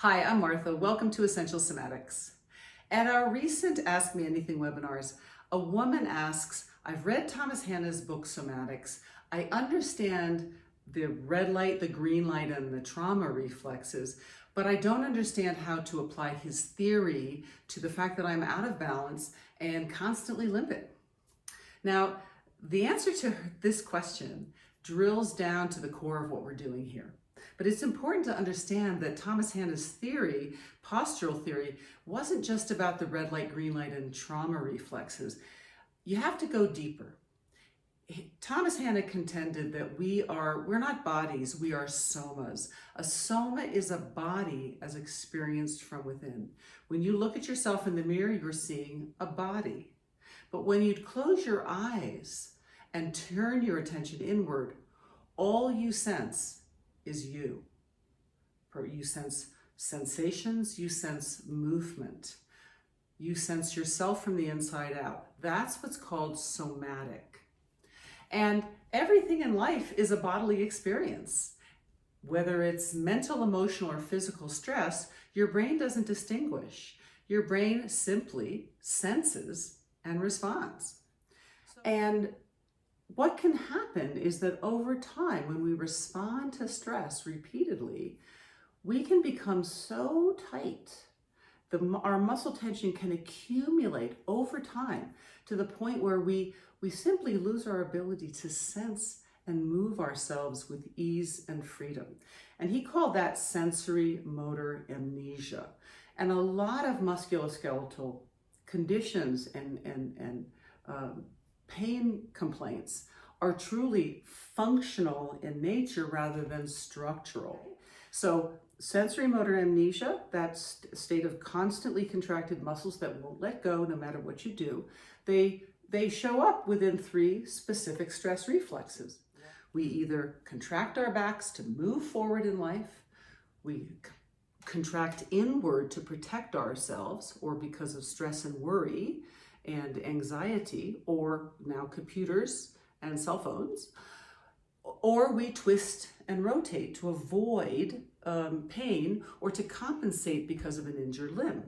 Hi, I'm Martha. Welcome to Essential Somatics. At our recent Ask Me Anything webinars, a woman asks, I've read Thomas Hanna's book, Somatics. I understand the red light, the green light, and the trauma reflexes, but I don't understand how to apply his theory to the fact that I'm out of balance and constantly limping. Now, the answer to this question drills down to the core of what we're doing here. But it's important to understand that Thomas Hanna's theory, postural theory, wasn't just about the red light, green light, and trauma reflexes. You have to go deeper. Thomas Hanna contended that we're not bodies, we are somas. A soma is a body as experienced from within. When you look at yourself in the mirror, you're seeing a body. But when you close your eyes and turn your attention inward, all you sense is you. You sense sensations, you sense movement. You sense yourself from the inside out. That's what's called somatic. And everything in life is a bodily experience. Whether it's mental, emotional, or physical stress, your brain doesn't distinguish. Your brain simply senses and responds. And what can happen is that over time, when we respond to stress repeatedly, we can become so tight. Our muscle tension can accumulate over time to the point where we simply lose our ability to sense and move ourselves with ease and freedom. And he called that sensory motor amnesia. And a lot of musculoskeletal conditions and pain complaints are truly functional in nature rather than structural. So sensory motor amnesia, that state of constantly contracted muscles that won't let go no matter what you do, they show up within 3 specific stress reflexes. We either contract our backs to move forward in life, we contract inward to protect ourselves, or because of stress and worry and anxiety, or now computers and cell phones, or we twist and rotate to avoid pain or to compensate because of an injured limb.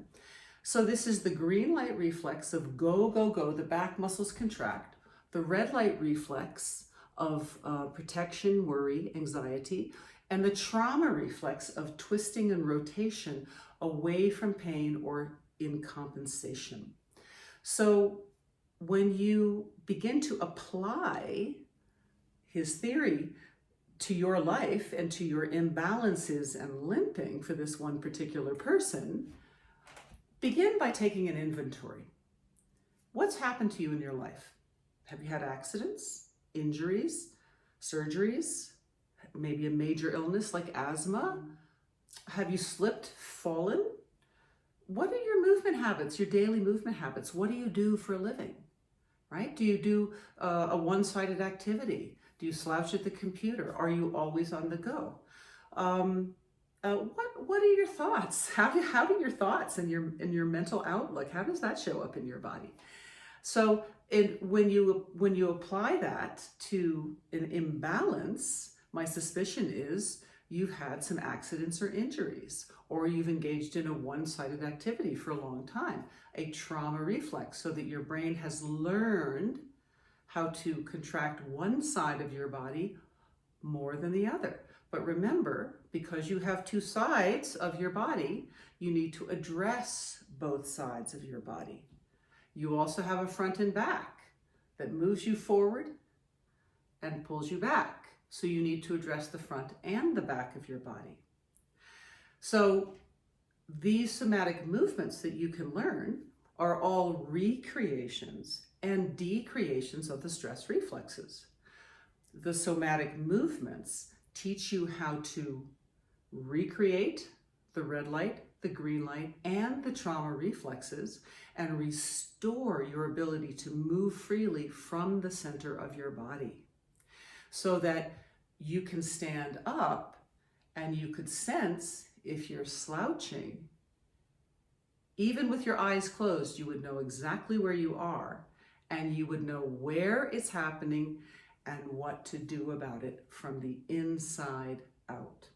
So this is the green light reflex of go, go, go, the back muscles contract, the red light reflex of protection, worry, anxiety, and the trauma reflex of twisting and rotation away from pain or in compensation. So when you begin to apply his theory to your life and to your imbalances and limping for this one particular person, begin by taking an inventory. What's happened to you in your life? Have you had accidents, injuries, surgeries, maybe a major illness like asthma? Have you slipped, fallen? What are your movement habits, your daily movement habits? What do you do for a living, right? Do you do a one-sided activity? Do you slouch at the computer? Are you always on the go? What are your thoughts? How do your thoughts and your mental outlook, how does that show up in your body? So when you apply that to an imbalance, my suspicion is you've had some accidents or injuries, or you've engaged in a one-sided activity for a long time, a trauma reflex, so that your brain has learned how to contract one side of your body more than the other. But remember, because you have 2 sides of your body, you need to address both sides of your body. You also have a front and back that moves you forward and pulls you back. So you need to address the front and the back of your body. So these somatic movements that you can learn are all recreations and decreations of the stress reflexes. The somatic movements teach you how to recreate the red light, the green light, and the trauma reflexes, and restore your ability to move freely from the center of your body so that you can stand up and you could sense if you're slouching. Even with your eyes closed, you would know exactly where you are, and you would know where it's happening and what to do about it from the inside out.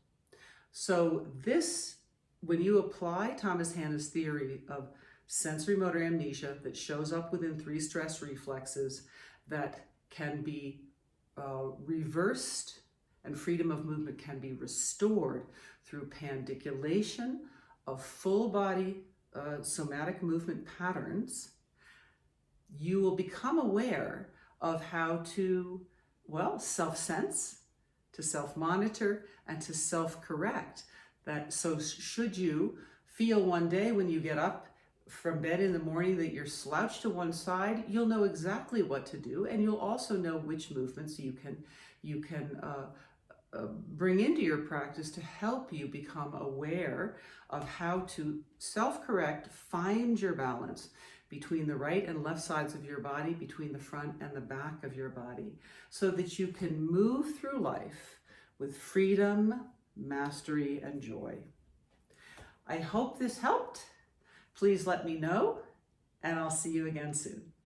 So this when you apply Thomas Hanna's theory of sensory motor amnesia that shows up within 3 stress reflexes that can be reversed, and freedom of movement can be restored through pandiculation of full body somatic movement patterns, you will become aware of how to, well, self-sense, to self-monitor, and to self-correct. So should you feel one day when you get up from bed in the morning that you're slouched to one side, you'll know exactly what to do, and you'll also know which movements you can bring into your practice to help you become aware of how to self-correct, find your balance between the right and left sides of your body, between the front and the back of your body, so that you can move through life with freedom, mastery, and joy. I hope this helped. Please let me know, and I'll see you again soon.